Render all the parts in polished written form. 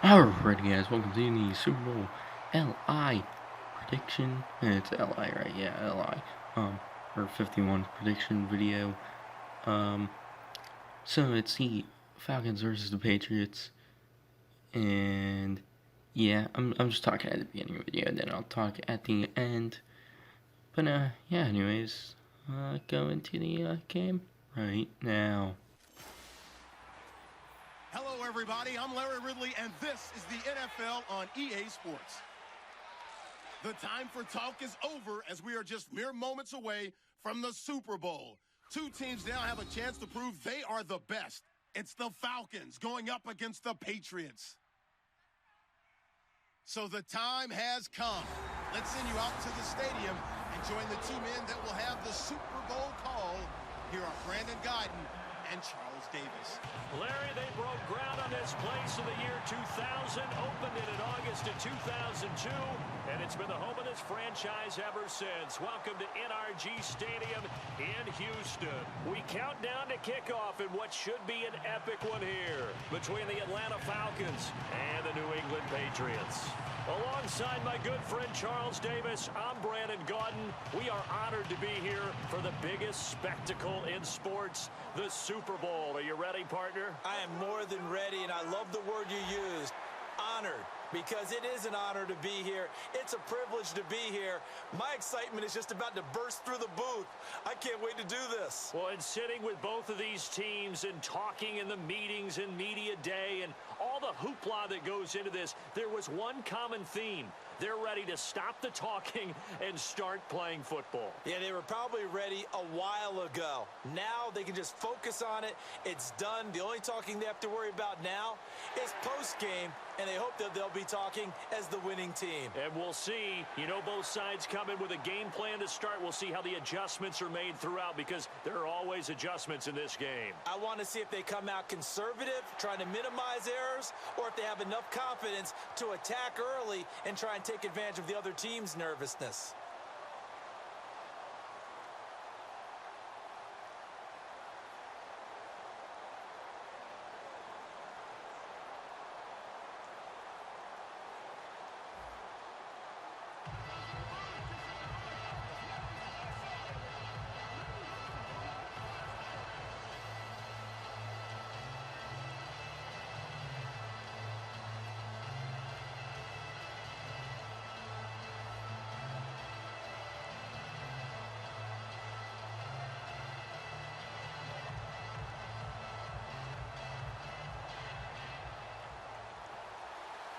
Alrighty guys, welcome to the Super Bowl LI prediction. It's LI, right? Yeah, LI. Or 51 prediction video. So it's the Falcons versus the Patriots. And yeah, I'm just talking at the beginning of the video, and then I'll talk at the end. But yeah, anyways, go into the game right now. Hello everybody, I'm Larry Ridley and this is the NFL on EA Sports. The time for talk is over as we are just mere moments away from the Super Bowl. Two teams now have a chance to prove they are the best. It's the Falcons going up against the Patriots. So the time has come. Let's send you out to the stadium and join the two men that will have the Super Bowl call. Here are Brandon Guyton and Charles Davis. Larry, they broke ground on this place in the year 2000, opened it in August of 2002, and it's been the home of this franchise ever since. Welcome to NRG Stadium in Houston. We count down to kickoff in what should be an epic one here between the Atlanta Falcons and the New England Patriots. Alongside my good friend Charles Davis, I'm Brandon Guyton. We are honored to be here for the biggest spectacle in sports, the Super Bowl. Are you ready, partner? I am more than ready, and I love the word you used, honored, because it is an honor to be here. It's a privilege to be here. My excitement is just about to burst through the booth. I can't wait to do this. Well, and sitting with both of these teams and talking in the meetings and media day and all the hoopla that goes into this, there was one common theme. They're ready to stop the talking and start playing football. Yeah, they were probably ready a while ago. Now they can just focus on it. It's done. The only talking they have to worry about now is post-game, and they hope that they'll be talking as the winning team. And we'll see. You know, both sides come in with a game plan to start. We'll see how the adjustments are made throughout, because there are always adjustments in this game. I want to see if they come out conservative, trying to minimize errors, or if they have enough confidence to attack early and try and take advantage of the other team's nervousness.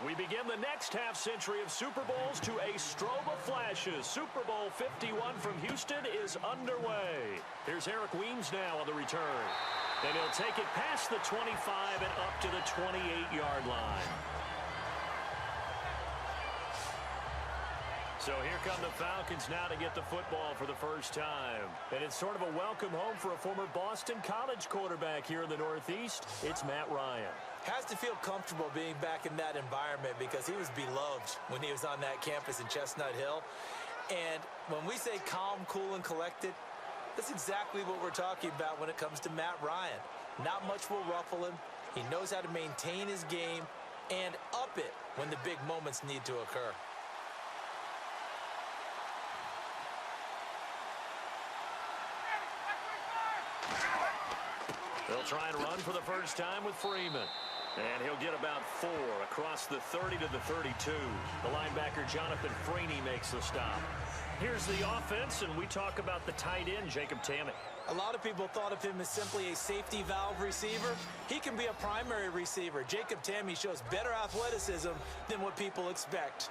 We begin the next half-century of Super Bowls to a strobe of flashes. Super Bowl 51 from Houston is underway. Here's Eric Weems now on the return. And he'll take it past the 25 and up to the 28-yard line. So here come the Falcons now to get the football for the first time. And it's sort of a welcome home for a former Boston College quarterback here in the Northeast. It's Matt Ryan. Has to feel comfortable being back in that environment because he was beloved when he was on that campus in Chestnut Hill. And when we say calm, cool, and collected, that's exactly what we're talking about when it comes to Matt Ryan. Not much will ruffle him. He knows how to maintain his game and up it when the big moments need to occur. They'll try and run for the first time with Freeman. And he'll get about 4 across the 30 to the 32. The linebacker, Jonathan Freeney, makes the stop. Here's the offense, and we talk about the tight end, Jacob Tamme. A lot of people thought of him as simply a safety valve receiver. He can be a primary receiver. Jacob Tamme shows better athleticism than what people expect.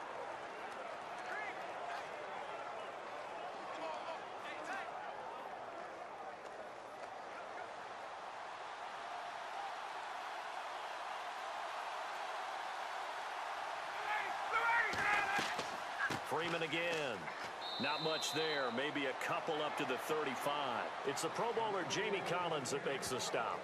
Freeman again. Not much there. Maybe a couple up to the 35. It's the Pro Bowler Jamie Collins that makes the stop.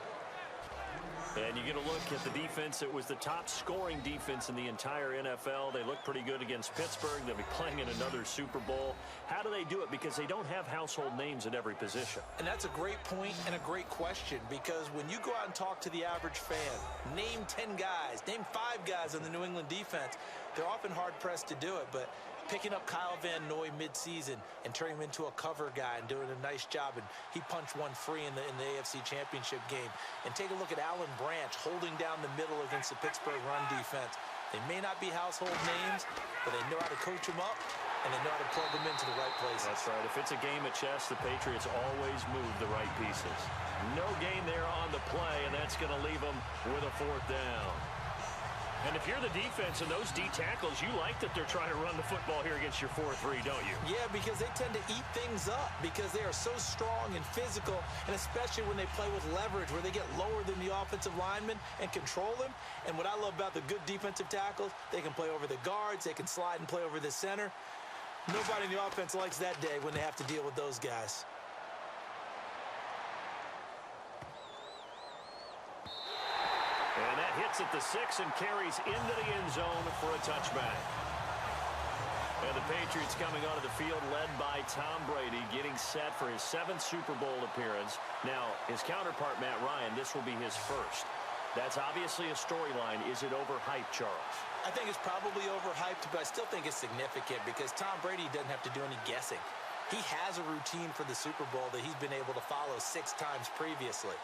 And you get a look at the defense. It was the top scoring defense in the entire NFL. They look pretty good against Pittsburgh. They'll be playing in another Super Bowl. How do they do it? Because they don't have household names at every position. And that's a great point and a great question, because when you go out and talk to the average fan, name 10 guys, name 5 guys on the New England defense, they're often hard-pressed to do it, but picking up Kyle Van Noy mid-season and turning him into a cover guy and doing a nice job, and he punched one free in the AFC Championship game. And take a look at Alan Branch holding down the middle against the Pittsburgh run defense. They may not be household names, but they know how to coach them up, and they know how to plug them into the right places. That's right. If it's a game of chess, the Patriots always move the right pieces. No gain there on the play, and that's going to leave them with a 4th down. And if you're the defense and those D tackles, you like that they're trying to run the football here against your 4-3, don't you? Yeah, because they tend to eat things up because they are so strong and physical, and especially when they play with leverage where they get lower than the offensive linemen and control them. And what I love about the good defensive tackles, they can play over the guards, they can slide and play over the center. Nobody in the offense likes that day when they have to deal with those guys. And that hits at the 6 and carries into the end zone for a touchback. And the Patriots coming onto the field led by Tom Brady, getting set for his 7th Super Bowl appearance. Now, his counterpart, Matt Ryan, this will be his first. That's obviously a storyline. Is it overhyped, Charles? I think it's probably overhyped, but I still think it's significant because Tom Brady doesn't have to do any guessing. He has a routine for the Super Bowl that he's been able to follow 6 times previously.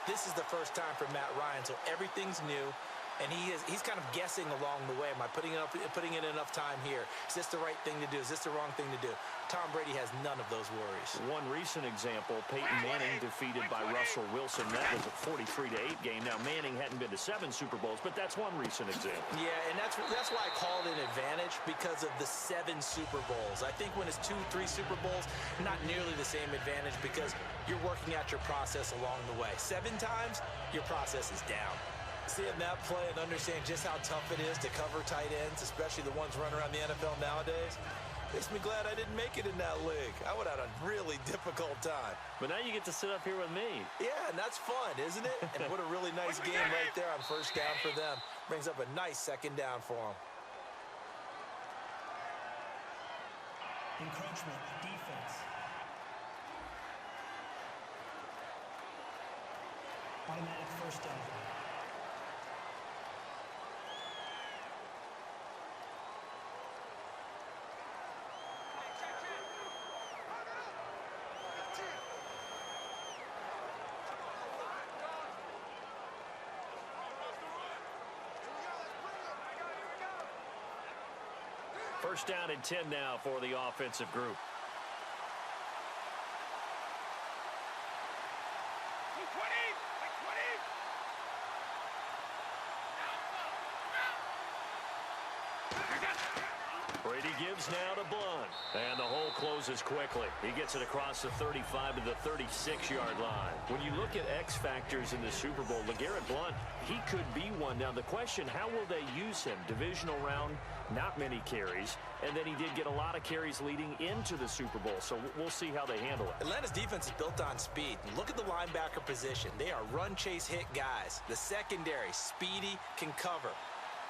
This is the first time for Matt Ryan, so everything's new, and he's kind of guessing along the way. Am I putting in enough time here? Is this the right thing to do? Is this the wrong thing to do? Tom Brady has none of those worries. One recent example, Peyton Manning defeated by Russell Wilson. That was a 43-8 game. Now, Manning hadn't been to 7 Super Bowls, but that's one recent example. Yeah, and that's why I call it an advantage, because of the 7 Super Bowls. I think when it's 2, 3 Super Bowls, not nearly the same advantage because you're working out your process along the way. 7 times, your process is down. Seeing that play and understand just how tough it is to cover tight ends, especially the ones running around the NFL nowadays, makes me glad I didn't make it in that league. I would have had a really difficult time. But now you get to sit up here with me. Yeah, and that's fun, isn't it? And what a really nice game right there on first down for them. Brings up a nice 2nd down for them. Encroachment, defense. Automatic first down. First down and 10 now for the offensive group. Brady gives now to Blunt, and the hole closes quickly. He gets it across the 35 to the 36-yard line. When you look at X factors in the Super Bowl, LeGarrette Blunt, he could be one. Now the question, how will they use him? Divisional round, not many carries, and then he did get a lot of carries leading into the Super Bowl, so we'll see how they handle it. Atlanta's defense is built on speed. Look at the linebacker position. They are run, chase, hit guys. The secondary, speedy, can cover.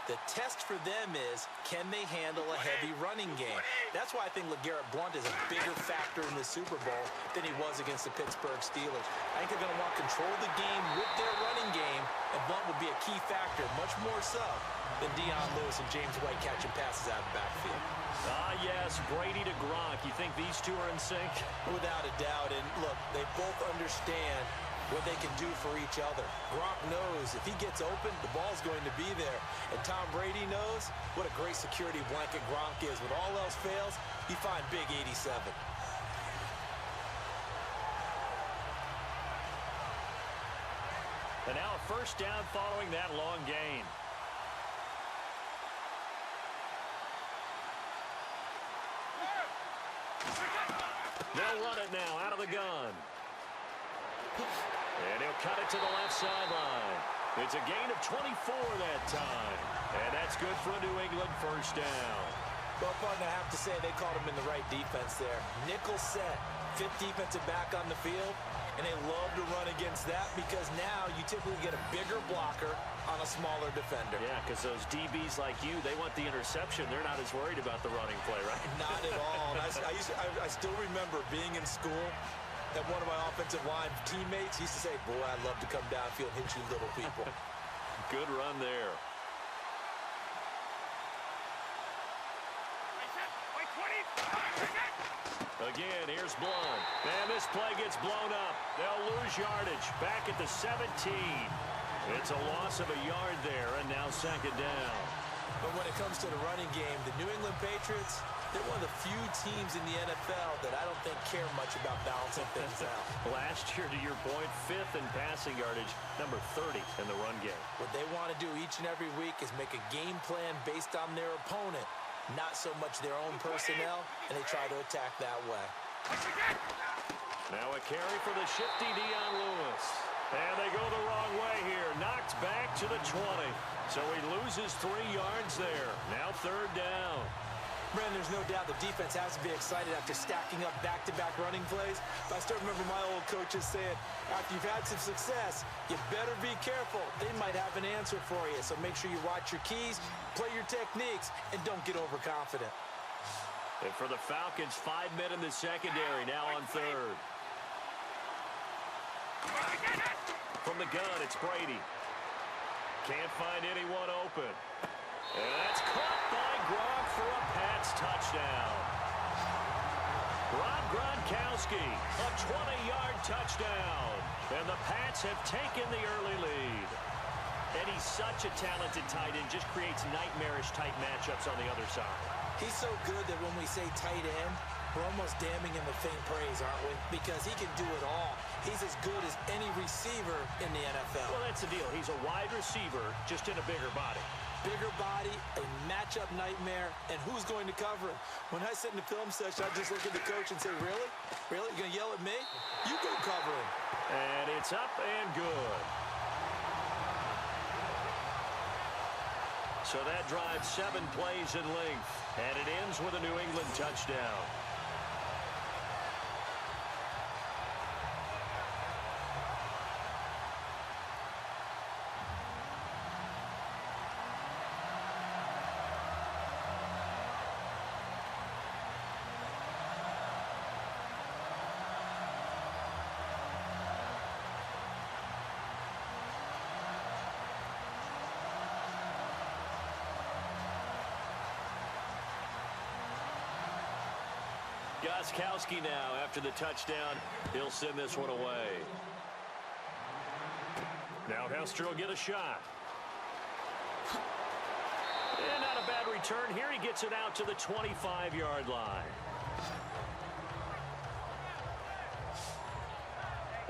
The test for them is, can they handle a heavy running game? That's why I think LeGarrette Blunt is a bigger factor in the Super Bowl than he was against the Pittsburgh Steelers. I think they're going to want to control the game with their running game, and Blunt will be a key factor, much more so than Deion Lewis and James White catching passes out of the backfield. Ah, yes, Brady to Gronk. You think these two are in sync? Without a doubt, and look, they both understand what they can do for each other. Gronk knows if he gets open, the ball's going to be there. And Tom Brady knows what a great security blanket Gronk is. When all else fails, you find big 87. And now a first down following that long gain. They'll run it now out of the gun. And he'll cut it to the left sideline. It's a gain of 24 that time. And that's good for a New England first down. Well, partner, I have to say they called him in the right defense there. Nickel set, 5th defensive back on the field, And they love to run against that because now you typically get a bigger blocker on a smaller defender. Yeah, because those DBs like you, they want the interception. They're not as worried about the running play, right? Not at all. And I still remember being in school and one of my offensive line teammates used to say, boy, I'd love to come downfield and hit you little people. Good run there. Again, here's Blunt. And this play gets blown up. They'll lose yardage. Back at the 17. It's a loss of a yard there, and now second down. But when it comes to the running game, the New England Patriots, they're one of the few teams in the NFL that I don't think care much about balancing things out. Last year, to your point, 5th in passing yardage, number 30 in the run game. What they want to do each and every week is make a game plan based on their opponent, not so much their own personnel, and they try to attack that way. Now a carry for the shifty Dion Lewis. And they go the wrong way here. Knocked back to the 20. So he loses 3 yards there. Now third down. Brandon, there's no doubt the defense has to be excited after stacking up back-to-back running plays. But I still remember my old coaches saying, after you've had some success, you better be careful. They might have an answer for you. So make sure you watch your keys, play your techniques, and don't get overconfident. And for the Falcons, 5 men in the secondary, now on third. From the gun, it's Brady. Can't find anyone open. And that's caught by Gronk for a Pats touchdown. Rob Gronkowski, a 20-yard touchdown. And the Pats have taken the early lead. And he's such a talented tight end, just creates nightmarish-type matchups on the other side. He's so good that when we say tight end, we're almost damning him with faint praise, aren't we? Because he can do it all. He's as good as any receiver in the NFL. Well, that's the deal. He's a wide receiver, just in a bigger body. Bigger body, a matchup nightmare, and who's going to cover him? When I sit in the film session, I just look at the coach and say, really? Really? You're going to yell at me? You go cover him. And it's up and good. So that drives 7 plays in length, and it ends with a New England touchdown. Gostkowski now, after the touchdown, he'll send this one away. Now Hester will get a shot. And not a bad return here. He gets it out to the 25-yard line.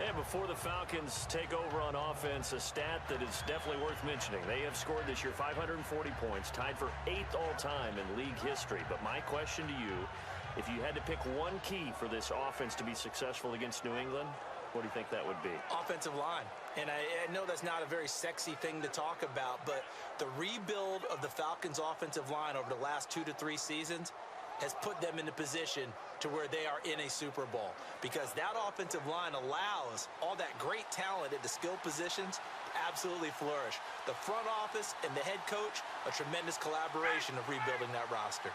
And before the Falcons take over on offense, a stat that is definitely worth mentioning. They have scored this year 540 points, tied for 8th all-time in league history. But my question to you, if you had to pick one key for this offense to be successful against New England, what do you think that would be? Offensive line. And I know that's not a very sexy thing to talk about, but the rebuild of the Falcons' offensive line over the last 2 to 3 seasons has put them in a position to where they are in a Super Bowl, because that offensive line allows all that great talent at the skill positions absolutely flourish. The front office and the head coach, a tremendous collaboration of rebuilding that roster.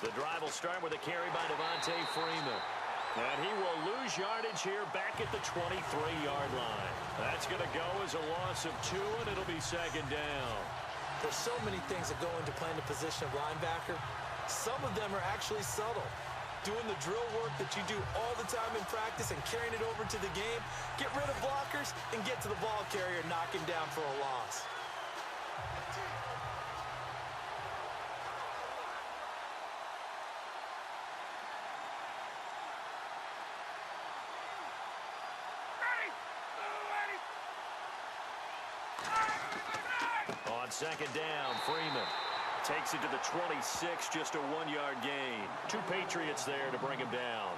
The drive will start with a carry by Devontae Freeman. And he will lose yardage here back at the 23-yard line. That's going to go as a loss of 2, and it'll be second down. There's so many things that go into playing the position of linebacker. Some of them are actually subtle. Doing the drill work that you do all the time in practice and carrying it over to the game. Get rid of blockers and get to the ball carrier and knock him down for a loss. On second down, Freeman takes it to the 26, just a 1-yard gain. 2 Patriots there to bring him down.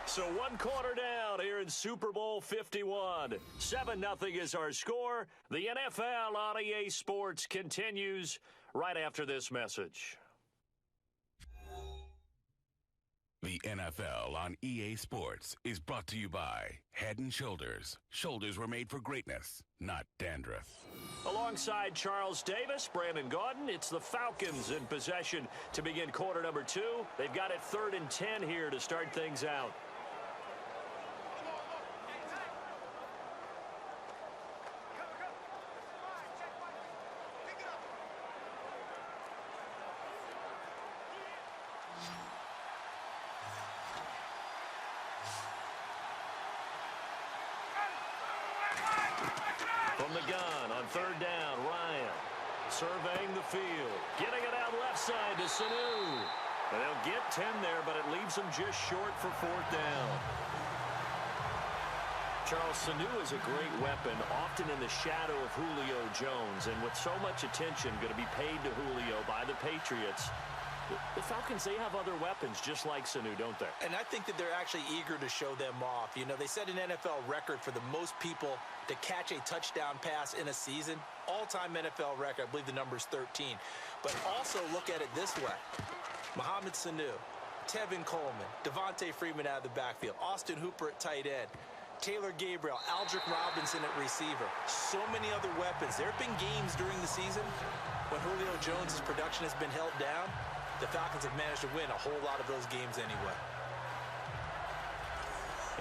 So 1 quarter down here in Super Bowl 51. 7-0 is our score. The NFL on EA Sports continues right after this message. The NFL on EA Sports is brought to you by Head & Shoulders. Shoulders were made for greatness, not dandruff. Alongside Charles Davis, Brandon Gaudin, it's the Falcons in possession to begin quarter number 2. They've got it 3rd and 10 here to start things out. From the gun on 3rd down, Ryan surveying the field, getting it out left side to Sanu. And they'll get 10 there, but it leaves them just short for 4th down. Charles, Sanu is a great weapon, often in the shadow of Julio Jones. And with so much attention going to be paid to Julio by the Patriots, the Falcons, they have other weapons just like Sanu, don't they? And I think that they're actually eager to show them off. You know, they set an NFL record for the most people to catch a touchdown pass in a season. All-time NFL record, I believe the number is 13. But also look at it this way. Mohamed Sanu, Tevin Coleman, Devontae Freeman out of the backfield, Austin Hooper at tight end, Taylor Gabriel, Aldrick Robinson at receiver. So many other weapons. There have been games during the season when Julio Jones' production has been held down. The Falcons have managed to win a whole lot of those games anyway.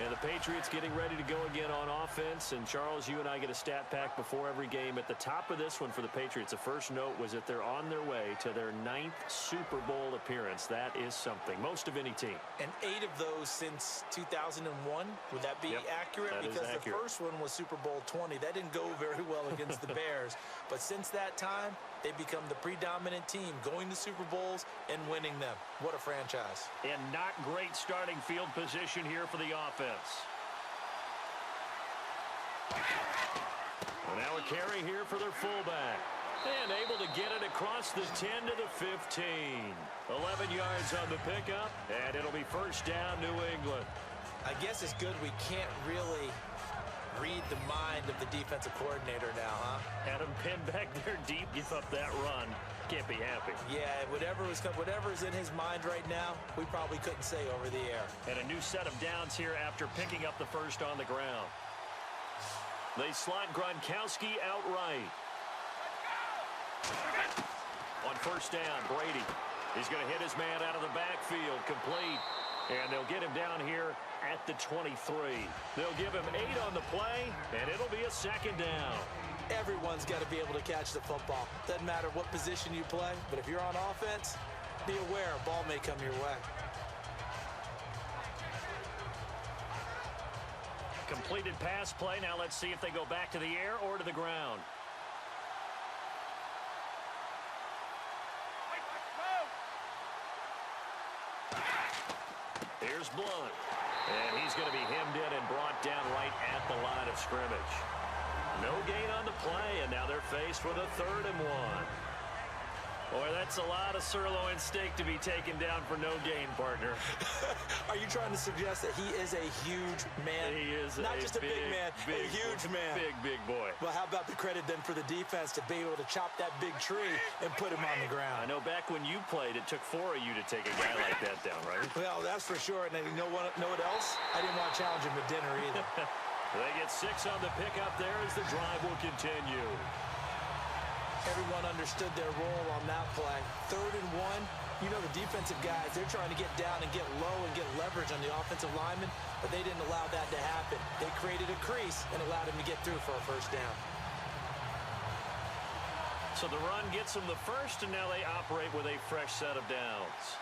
And the Patriots getting ready to go again on offense. And, Charles, you and I get a stat pack before every game. At the top of this one for the Patriots, the first note was that they're on their way to their 9th Super Bowl appearance. That is something. Most of any team. And 8 of those since 2001. Would that be accurate? That because is accurate. The first one was Super Bowl 20. That didn't go very well against the Bears. But since that time, they've become the predominant team, going to Super Bowls and winning them. What a franchise. And not great starting field position here for the offense. And now a carry here for their fullback. And able to get it across the 10 to the 15. 11 yards on the pickup, and it'll be 1st down, New England. I guess it's good we can't really read the mind of the defensive coordinator now, huh? Had him pinned back there deep, give up that run. Can't be happy. Yeah, whatever is in his mind right now, we probably couldn't say over the air. And a new set of downs here after picking up the first on the ground. They slot Gronkowski outright. On 1st down, Brady is going to hit his man out of the backfield, complete. And they'll get him down here at the 23. They'll give him 8 on the play, and it'll be a 2nd down. Everyone's got to be able to catch the football. Doesn't matter what position you play, but if you're on offense, be aware a ball may come your way. Completed pass play. Now let's see if they go back to the air or to the ground. Here's Blunt. And he's going to be hemmed in and brought down right at the line of scrimmage. No gain on the play, and now they're faced with a 3rd and 1. Boy, that's a lot of sirloin steak to be taken down for no gain, partner. Are you trying to suggest that he is a huge man? He is not just a big man, a huge man. Big boy. Well, how about the credit then for the defense to be able to chop that big tree and put him on the ground? I know back when you played, it took 4 of you to take a guy like that down, right? Well, that's for sure. And you know what else? I didn't want to challenge him at dinner either. They get 6 on the pickup there as the drive will continue. Everyone understood their role on that play. 3rd and 1. You know the defensive guys, they're trying to get down and get low and get leverage on the offensive lineman, but they didn't allow that to happen. They created a crease and allowed him to get through for a 1st down. So the run gets them the first, and now they operate with a fresh set of downs.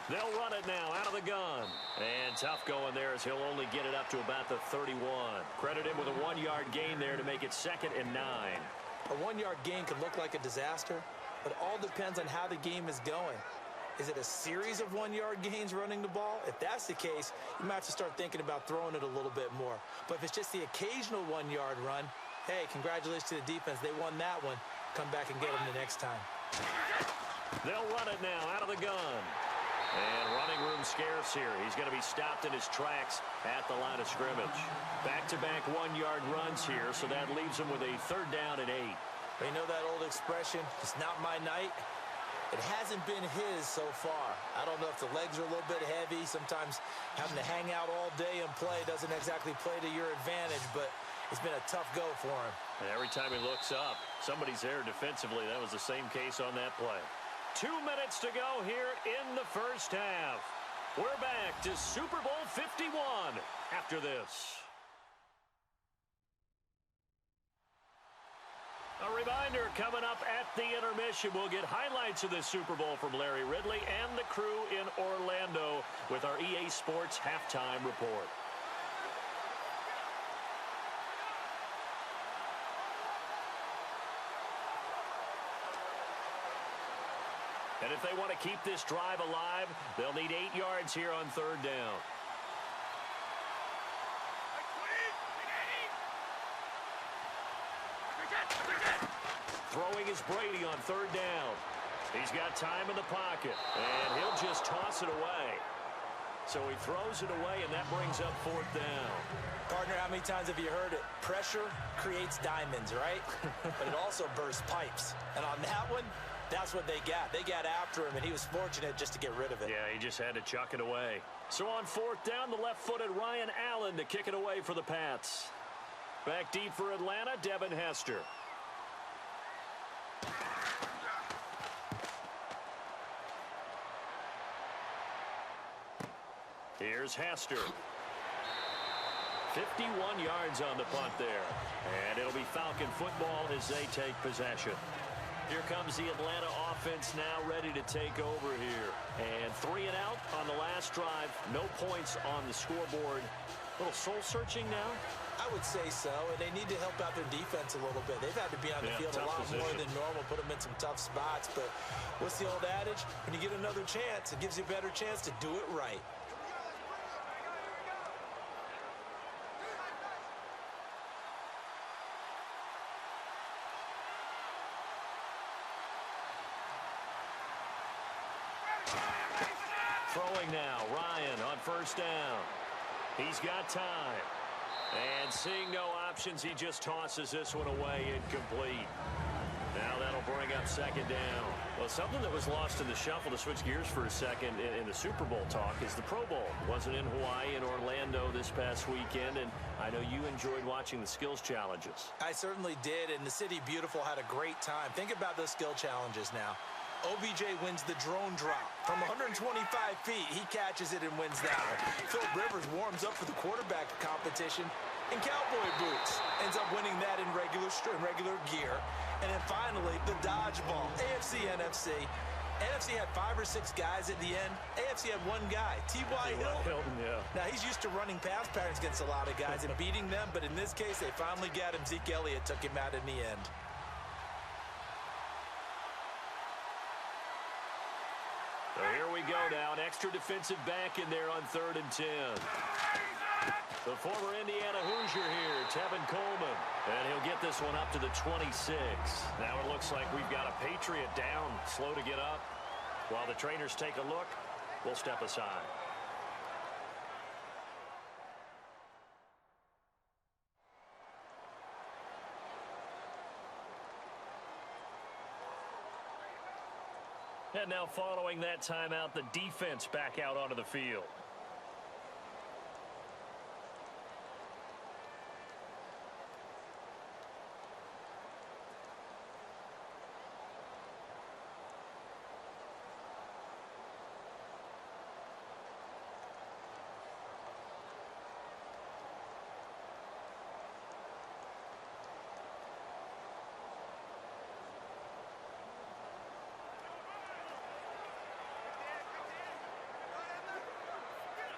They'll run it now out of the gun. And tough going there as he'll only get it up to about the 31. Credit him with a 1-yard gain there to make it 2nd and 9. A 1-yard gain could look like a disaster, but it all depends on how the game is going. Is it a series of 1-yard gains running the ball? If that's the case, you might have to start thinking about throwing it a little bit more. But if it's just the occasional 1-yard run, hey, congratulations to the defense. They won that one. Come back and get them the next time. They'll run it now out of the gun. And running room scarce here. He's going to be stopped in his tracks at the line of scrimmage. Back-to-back 1-yard runs here, so that leaves him with a 3rd down and 8. But you know that old expression, it's not my night? It hasn't been his so far. I don't know if the legs are a little bit heavy. Sometimes having to hang out all day and play doesn't exactly play to your advantage, but it's been a tough go for him. And every time he looks up, somebody's there defensively. That was the same case on that play. 2 minutes to go here in the first half. We're back to Super Bowl 51 after this. A reminder, coming up at the intermission, we'll get highlights of the Super Bowl from Larry Ridley and the crew in Orlando with our EA Sports halftime report. And if they want to keep this drive alive, they'll need 8 yards here on third down. Throwing is Brady on third down. He's got time in the pocket, and he'll just toss it away. So he throws it away, and that brings up fourth down. Partner, how many times have you heard it? Pressure creates diamonds, right? But it also bursts pipes. And on that one, that's what they got. They got after him, and he was fortunate just to get rid of it. Yeah, he just had to chuck it away. So on fourth down, the left-footed Ryan Allen to kick it away for the Pats. Back deep for Atlanta, Devin Hester. Here's Hester. 51 yards on the punt there. And it'll be Falcon football as they take possession. Here comes the Atlanta offense now ready to take over here. And 3 and out on the last drive. No points on the scoreboard. A little soul-searching now? I would say so, and they need to help out their defense a little bit. They've had to be on the field a lot more than normal, put them in some tough spots. But what's the old adage? When you get another chance, it gives you a better chance to do it right. Throwing now, Ryan on first down. He's got time. And seeing no options, he just tosses this one away incomplete. Now that'll bring up second down. Well, something that was lost in the shuffle, to switch gears for a second, in the Super Bowl talk, is the Pro Bowl. Wasn't in Hawaii and Orlando this past weekend, and I know you enjoyed watching the skills challenges. I certainly did, and the City Beautiful had a great time. Think about those skill challenges now. OBJ wins the drone drop. From 125 feet, he catches it and wins that one. Phil Rivers warms up for the quarterback competition in cowboy boots. Ends up winning that in regular gear. And then finally, the dodgeball. AFC, NFC. NFC had 5 or 6 guys at the end. AFC had 1 guy, T.Y. Hilton. Yeah. Now, he's used to running pass patterns against a lot of guys and beating them, but in this case, they finally got him. Zeke Elliott took him out in the end. So here we go now, an extra defensive back in there on 3rd and 10. The former Indiana Hoosier here, Tevin Coleman. And he'll get this one up to the 26. Now it looks like we've got a Patriot down, slow to get up. While the trainers take a look, we'll step aside. And now following that timeout, the defense back out onto the field.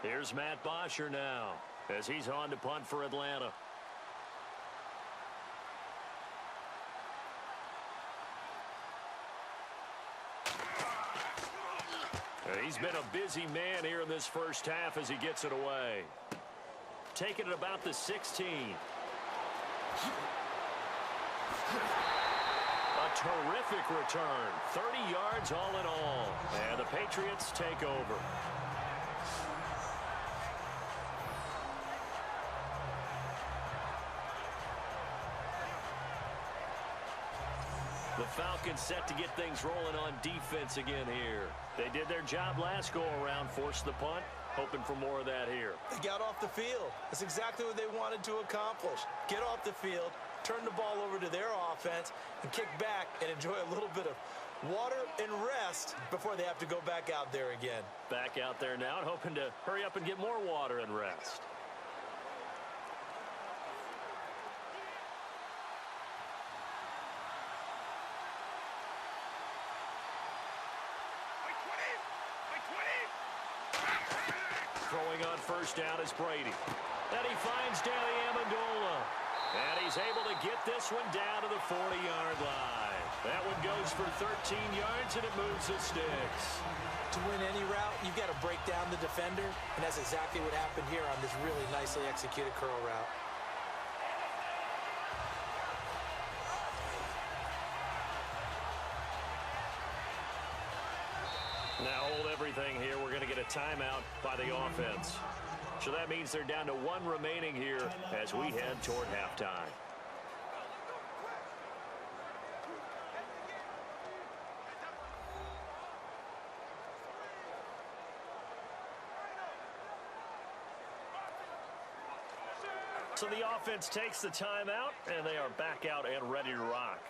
Here's Matt Bosher now as he's on to punt for Atlanta. He's been a busy man here in this first half as he gets it away. Taking it about the 16. A terrific return. 30 yards all in all. And the Patriots take over. The Falcons set to get things rolling on defense again here. They did their job last go-around, forced the punt, hoping for more of that here. They got off the field. That's exactly what they wanted to accomplish. Get off the field, turn the ball over to their offense, and kick back and enjoy a little bit of water and rest before they have to go back out there again. Back out there now and hoping to hurry up and get more water and rest. Throwing on first down is Brady. And he finds Danny Amendola. And he's able to get this one down to the 40-yard line. That one goes for 13 yards, and it moves the sticks. To win any route, you've got to break down the defender, and that's exactly what happened here on this really nicely executed curl route. Now hold everything here. We're going to get a timeout by the offense. So that means they're down to one remaining here as we head toward halftime. So the offense takes the timeout, and they are back out and ready to rock.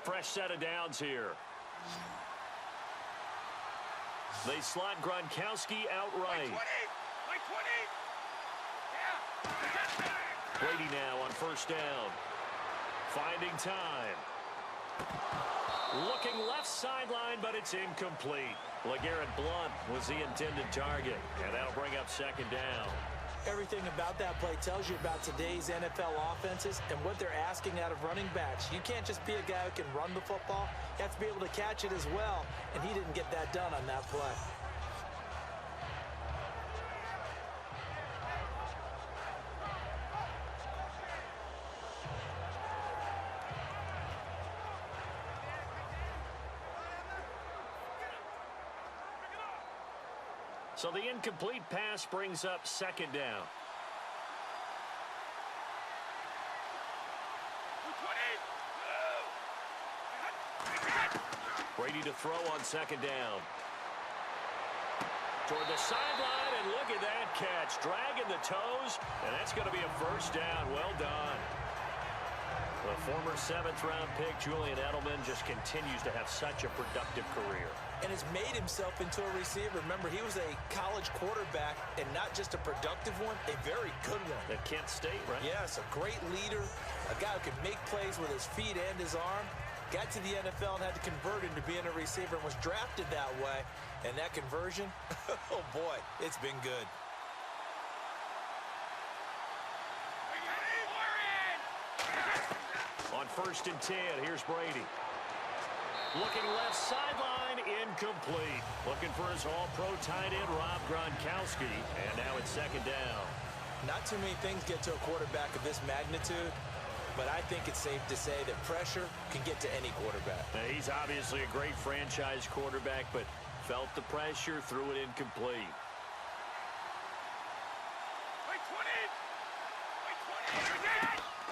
Fresh set of downs here. They slot Gronkowski outright. Brady now on first down. Finding time. Looking left sideline, but it's incomplete. LeGarrette Blount was the intended target, and that'll bring up second down. Everything about that play tells you about today's NFL offenses and what they're asking out of running backs. You can't just be a guy who can run the football. You have to be able to catch it as well, and he didn't get that done on that play. So the incomplete pass brings up second down. Brady to throw on second down. Toward the sideline, and look at that catch. Dragging the toes, and that's going to be a first down. Well done. The former seventh-round pick, Julian Edelman, just continues to have such a productive career. And has made himself into a receiver. Remember, he was a college quarterback, and not just a productive one, a very good one. At Kent State, right? Yes, a great leader, a guy who could make plays with his feet and his arm. Got to the NFL and had to convert into being a receiver and was drafted that way. And that conversion, oh boy, it's been good. On first and 10, here's Brady. Looking left sideline, incomplete. Looking for his all-pro tight end, Rob Gronkowski. And now it's second down. Not too many things get to a quarterback of this magnitude, but I think it's safe to say that pressure can get to any quarterback. Now, he's obviously a great franchise quarterback, but felt the pressure, threw it incomplete.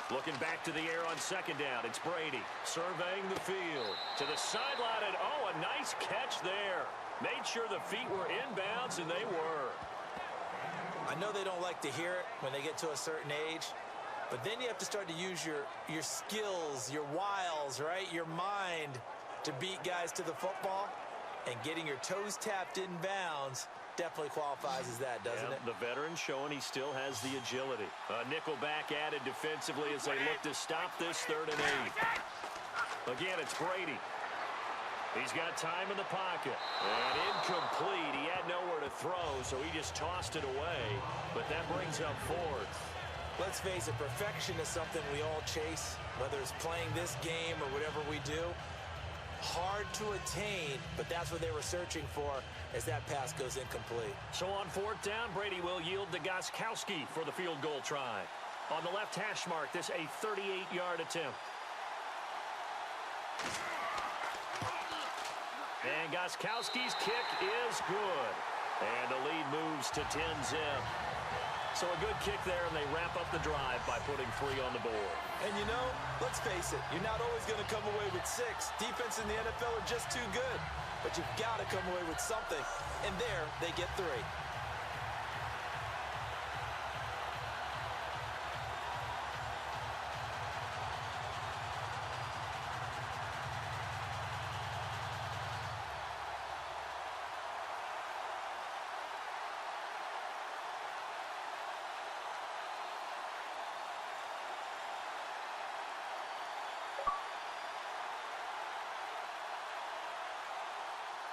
Looking back to the air on second down. It's Brady surveying the field. To the sideline, and oh, a nice catch there. Made sure the feet were inbounds, and they were. I know they don't like to hear it when they get to a certain age, but then you have to start to use your skills, your wiles, right? Your mind to beat guys to the football, and getting your toes tapped inbounds definitely qualifies as that, doesn't it? The veteran showing he still has the agility. Nickel back added defensively as they look to stop this 3rd and 8. Again, it's Brady. He's got time in the pocket. And incomplete. He had nowhere to throw, so he just tossed it away. But that brings up 4th. Let's face it, perfection is something we all chase, whether it's playing this game or whatever we do. Hard to attain, but that's what they were searching for as that pass goes incomplete. So on fourth down, Brady will yield to Gostkowski for the field goal try. On the left hash mark, this a 38-yard attempt. And Gostkowski's kick is good. And the lead moves to 10-zip. So a good kick there, and they wrap up the drive by putting 3 on the board. And you know, let's face it, you're not always going to come away with 6. Defense in the NFL are just too good. But you've got to come away with something. And there, they get 3.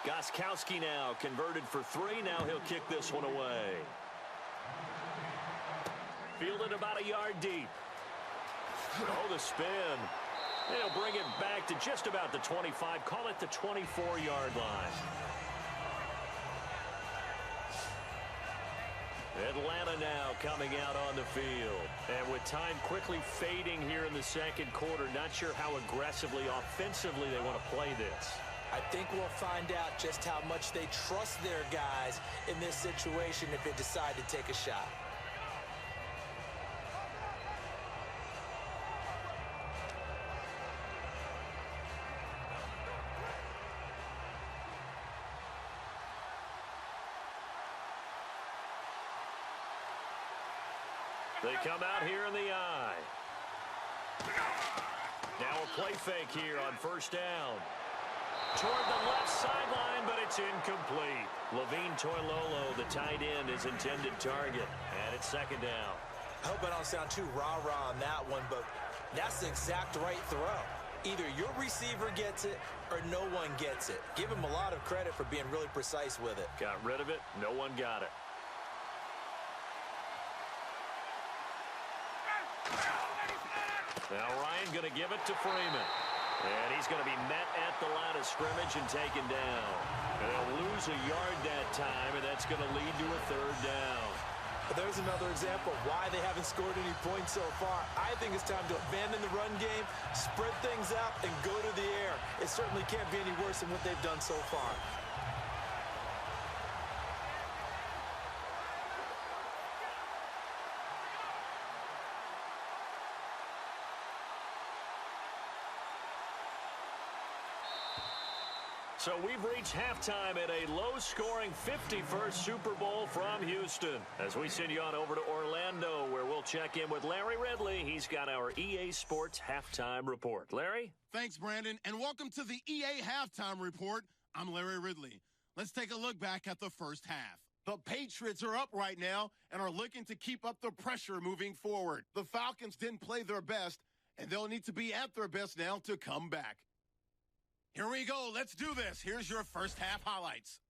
Gostkowski now converted for 3. Now he'll kick this one away. Fielded about a yard deep. Oh, the spin. They'll bring it back to just about the 25. Call it the 24-yard line. Atlanta now coming out on the field. And with time quickly fading here in the second quarter, not sure how aggressively, offensively they want to play this. I think we'll find out just how much they trust their guys in this situation if they decide to take a shot. They come out here in the eye. Now a play fake here on first down. Toward the left sideline, but it's incomplete. Levine Toilolo, the tight end, is intended target. And it's second down. I hope I don't sound too rah-rah on that one, but that's the exact right throw. Either your receiver gets it or no one gets it. Give him a lot of credit for being really precise with it. Got rid of it. No one got it. Now Ryan going to give it to Freeman. And he's going to be met at the line of scrimmage and taken down. And they'll lose a yard that time, and that's going to lead to a third down. But there's another example of why they haven't scored any points so far. I think it's time to abandon the run game, spread things out, and go to the air. It certainly can't be any worse than what they've done so far. So we've reached halftime at a low-scoring 51st Super Bowl from Houston. As we send you on over to Orlando, where we'll check in with Larry Ridley. He's got our EA Sports Halftime Report. Larry? Thanks, Brandon, and welcome to the EA Halftime Report. I'm Larry Ridley. Let's take a look back at the first half. The Patriots are up right now and are looking to keep up the pressure moving forward. The Falcons didn't play their best, and they'll need to be at their best now to come back. Here we go. Let's do this. Here's your first half highlights.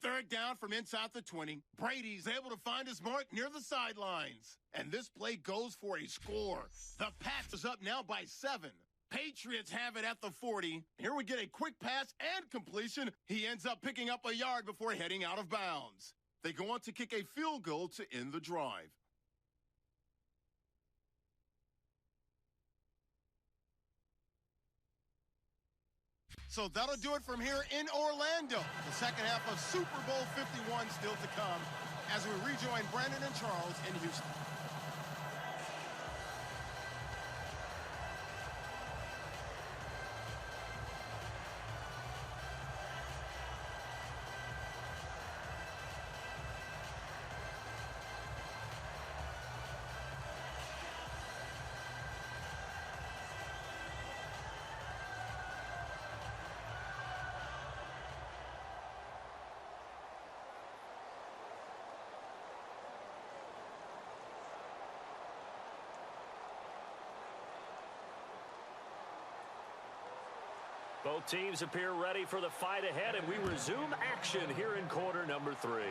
Third down from inside the 20. Brady's able to find his mark near the sidelines. And this play goes for a score. The Pats is up now by 7. Patriots have it at the 40. Here we get a quick pass and completion. He ends up picking up a yard before heading out of bounds. They go on to kick a field goal to end the drive. So that'll do it from here in Orlando. The second half of Super Bowl 51 still to come as we rejoin Brandon and Charles in Houston. Both teams appear ready for the fight ahead, and we resume action here in quarter number 3.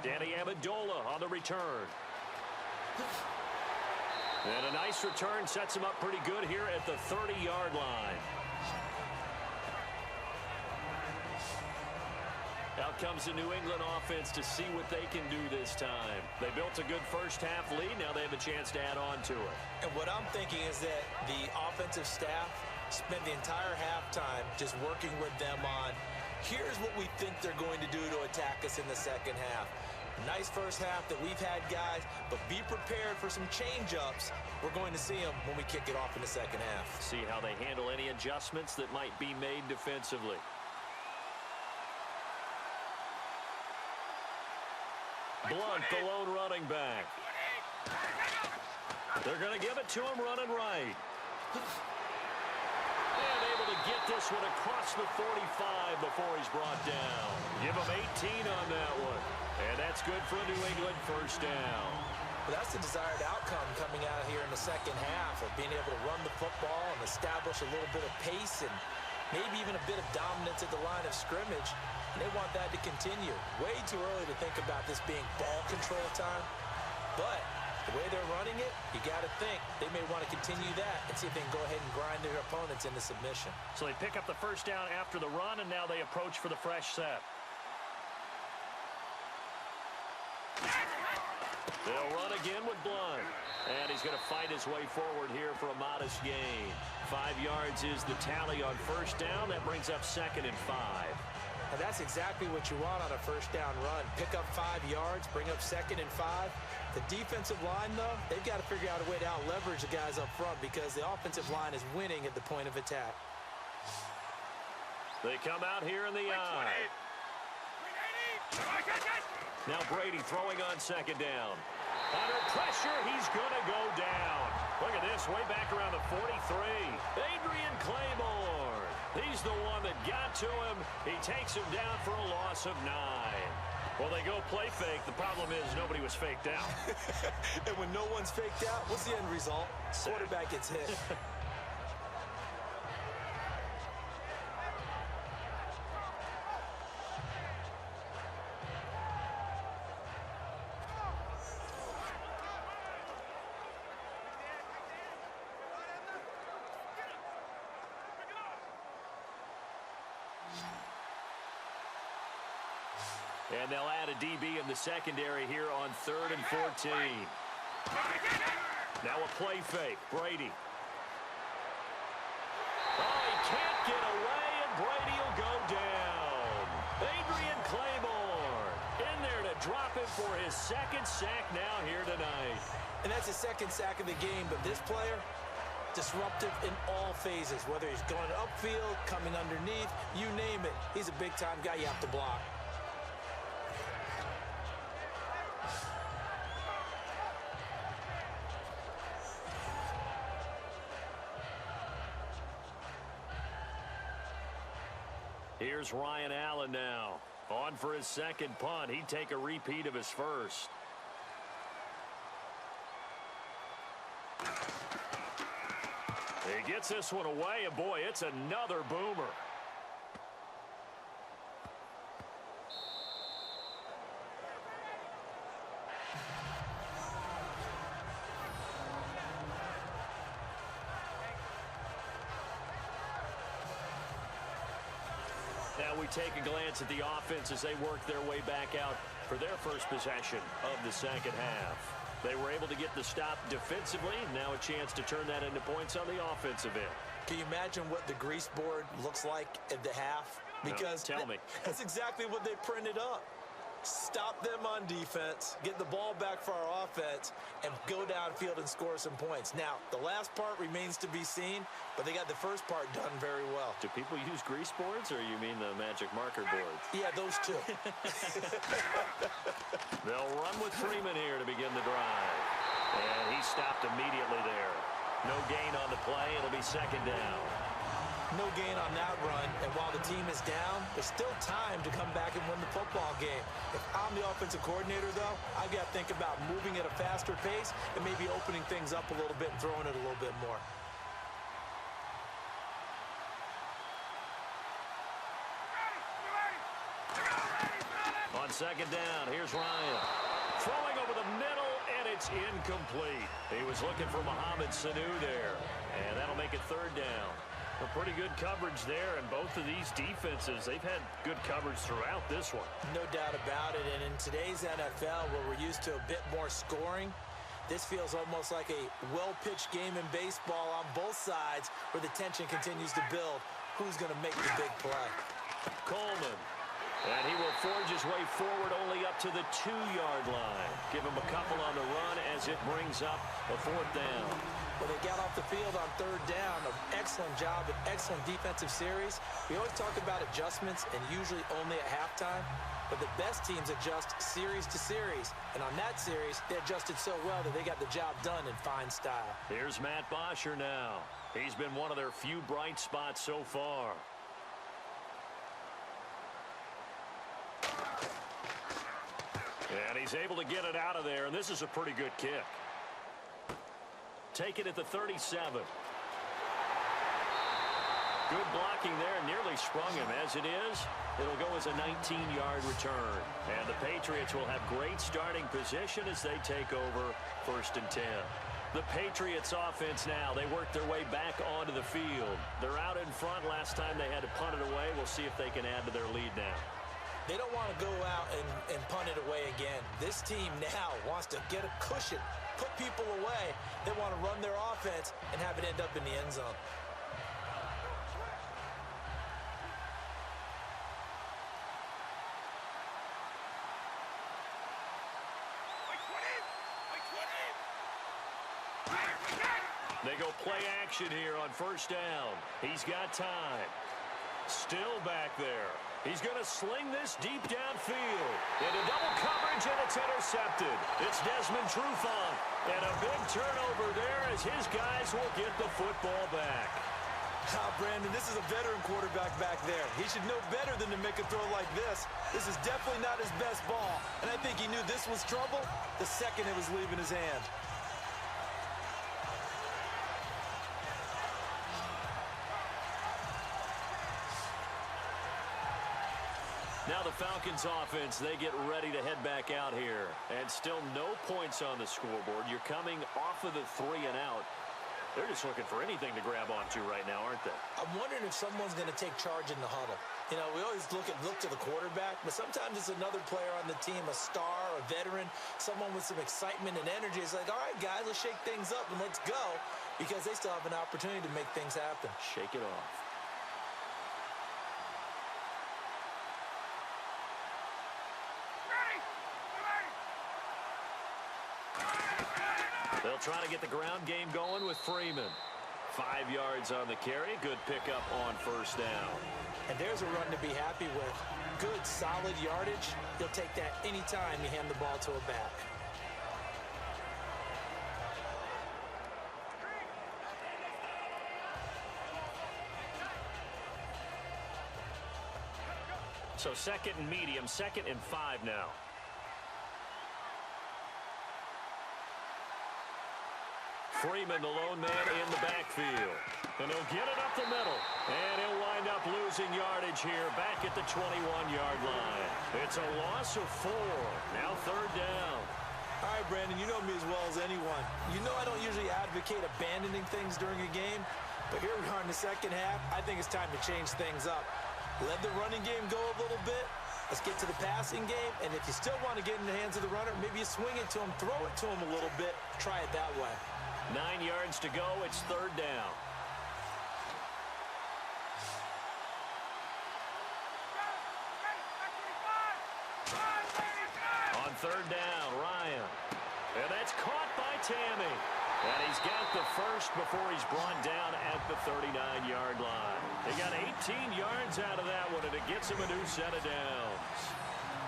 Danny Amendola on the return. And a nice return sets him up pretty good here at the 30-yard line. Out comes the New England offense to see what they can do this time. They built a good first-half lead. Now they have a chance to add on to it. And what I'm thinking is that the offensive staff spent the entire halftime just working with them on, here's what we think they're going to do to attack us in the second half. Nice first half that we've had, guys, but be prepared for some change-ups. We're going to see them when we kick it off in the second half. See how they handle any adjustments that might be made defensively. Blunt, the lone running back. They're going to give it to him running right. And able to get this one across the 45 before he's brought down. Give him 18 on that one. And that's good for a New England first down. Well, that's the desired outcome coming out here in the second half, of being able to run the football and establish a little bit of pace and maybe even a bit of dominance at the line of scrimmage. And they want that to continue. Way too early to think about this being ball control time. But the way they're running it, you got to think they may want to continue that and see if they can go ahead and grind their opponents into submission. So they pick up the first down after the run, and now they approach for the fresh set. They'll run again with Blunt. And he's going to fight his way forward here for a modest gain. 5 yards is the tally on first down. That brings up 2nd and 5. And that's exactly what you want on a first down run. Pick up 5 yards, bring up 2nd and 5. The defensive line, though, they've got to figure out a way to out-leverage the guys up front because the offensive line is winning at the point of attack. They come out here in the eye. Now Brady throwing on 2nd down. Under pressure, he's going to go down. Look at this, way back around the 43. Adrian Claymore. He's the one that got to him. He takes him down for a loss of 9. Well, they go play fake. The problem is nobody was faked out. And when no one's faked out, what's the end result? Quarterback gets hit. And they'll add a DB in the secondary here on 3rd and 14. Now a play fake. Brady. Oh, he can't get away, and Brady will go down. Adrian Claymore in there to drop him for his 2nd sack now here tonight. And that's his 2nd sack of the game, but this player, disruptive in all phases, whether he's going upfield, coming underneath, you name it. He's a big-time guy you have to block. Here's Ryan Allen now. On for his 2nd punt. He'd take a repeat of his first. He gets this one away, and boy, it's another boomer. Now we take a glance at the offense as they work their way back out for their first possession of the second half. They were able to get the stop defensively, and now a chance to turn that into points on the offensive end. Can you imagine what the grease board looks like at the half? Because no, tell me. That's exactly what they printed up. Stop them on defense, get the ball back for our offense, and go downfield and score some points. Now, the last part remains to be seen, but they got the first part done very well. Do people use grease boards, or you mean the magic marker boards? Yeah, those two. They'll run with Freeman here to begin the drive. And he stopped immediately there. No gain on the play. It'll be 2nd down. No gain on that run, and while the team is down, there's still time to come back and win the football game. If I'm the offensive coordinator, though, I've got to think about moving at a faster pace and maybe opening things up a little bit and throwing it a little bit more. On 2nd down, here's Ryan. Throwing over the middle, and it's incomplete. He was looking for Mohamed Sanu there, and that'll make it 3rd down. A pretty good coverage there, and both of these defenses, they've had good coverage throughout this one. No doubt about it, and in today's NFL, where we're used to a bit more scoring, this feels almost like a well-pitched game in baseball on both sides where the tension continues to build. Who's going to make the big play? Coleman. And he will forge his way forward only up to the 2-yard line. Give him a couple on the run as it brings up a 4th down. Well, they got off the field on 3rd down. An excellent job, an excellent defensive series. We always talk about adjustments, and usually only at halftime. But the best teams adjust series to series. And on that series, they adjusted so well that they got the job done in fine style. Here's Matt Bosher now. He's been one of their few bright spots so far. And he's able to get it out of there, and this is a pretty good kick. Take it at the 37. Good blocking there, nearly sprung him. As it is, it'll go as a 19-yard return. And the Patriots will have great starting position as they take over 1st and 10. The Patriots offense now, they work their way back onto the field. They're out in front. Last time they had to punt it away. We'll see if they can add to their lead now. They don't want to go out and punt it away again. This team now wants to get a cushion, put people away. They want to run their offense and have it end up in the end zone. They go play action here on 1st down. He's got time. Still back there. He's going to sling this deep downfield. Into double coverage, and it's intercepted. It's Desmond Trufant. And a big turnover there as his guys will get the football back. Brandon, this is a veteran quarterback back there. He should know better than to make a throw like this. This is definitely not his best ball. And I think he knew this was trouble the second it was leaving his hand. Now the Falcons offense, they get ready to head back out here. And still no points on the scoreboard. You're coming off of the 3 and out. They're just looking for anything to grab onto right now, aren't they? I'm wondering if someone's going to take charge in the huddle. You know, we always look to the quarterback, but sometimes it's another player on the team, a star, a veteran, someone with some excitement and energy. It's like, all right, guys, let's shake things up and let's go, because they still have an opportunity to make things happen. Shake it off. They'll try to get the ground game going with Freeman. 5 yards on the carry. Good pickup on 1st down. And there's a run to be happy with. Good, solid yardage. He'll take that anytime you hand the ball to a back. So 2nd and medium, 2nd and 5 now. Freeman, the lone man in the backfield. And he'll get it up the middle. And he'll wind up losing yardage here back at the 21-yard line. It's a loss of 4. Now 3rd down. All right, Brandon, you know me as well as anyone. You know I don't usually advocate abandoning things during a game. But here we are in the 2nd half. I think it's time to change things up. Let the running game go a little bit. Let's get to the passing game. And if you still want to get in the hands of the runner, maybe you swing it to him, throw it to him a little bit. Try it that way. 9 yards to go. It's 3rd down. On 3rd down, Ryan. And that's caught by Tammy. And he's got the first before he's brought down at the 39-yard line. They got 18 yards out of that one, and it gets him a new set of downs.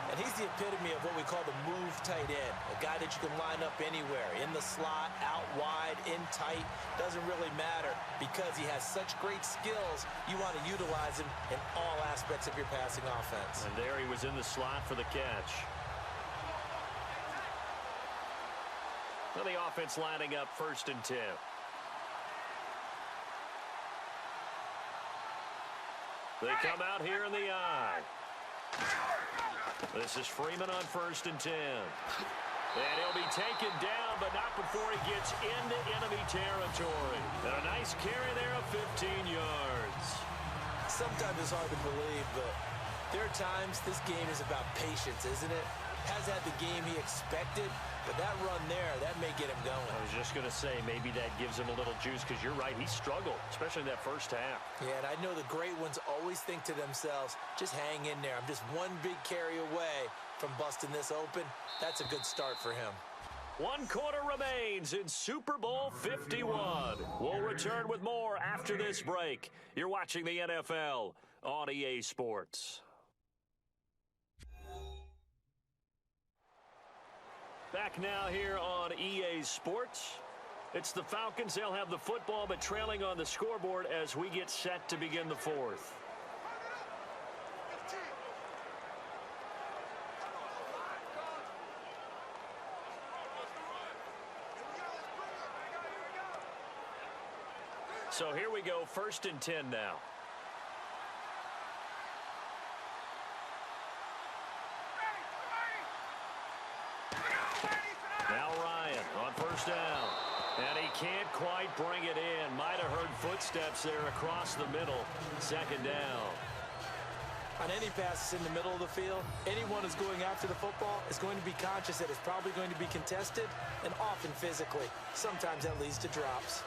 And he's the epitome of what we call the move tight end. A guy that you can line up anywhere. In the slot, out wide, in tight. Doesn't really matter because he has such great skills. You want to utilize him in all aspects of your passing offense. And there he was in the slot for the catch. Well, the offense lining up 1st and 10. They come out here in the eye. This is Freeman on 1st and 10. And he'll be taken down, but not before he gets gets into enemy territory. And a nice carry there of 15 yards. Sometimes it's hard to believe, but there are times this game is about patience, isn't it? Has had the game he expected, but that run there, that may get him going. I was just going to say, maybe that gives him a little juice, because you're right, he struggled, especially in that first half. Yeah, and I know the great ones always think to themselves, just hang in there. I'm just one big carry away from busting this open. That's a good start for him. 1 quarter remains in Super Bowl 51. We'll return with more after this break. You're watching the NFL on EA Sports. Back now here on EA Sports. It's the Falcons. They'll have the football, but trailing on the scoreboard as we get set to begin the fourth. So here we go, 1st and 10 now. Now Ryan on 1st down. And he can't quite bring it in. Might have heard footsteps there across the middle. 2nd down. On any passes in the middle of the field, anyone who's going after the football is going to be conscious that it's probably going to be contested, and often physically. Sometimes that leads to drops.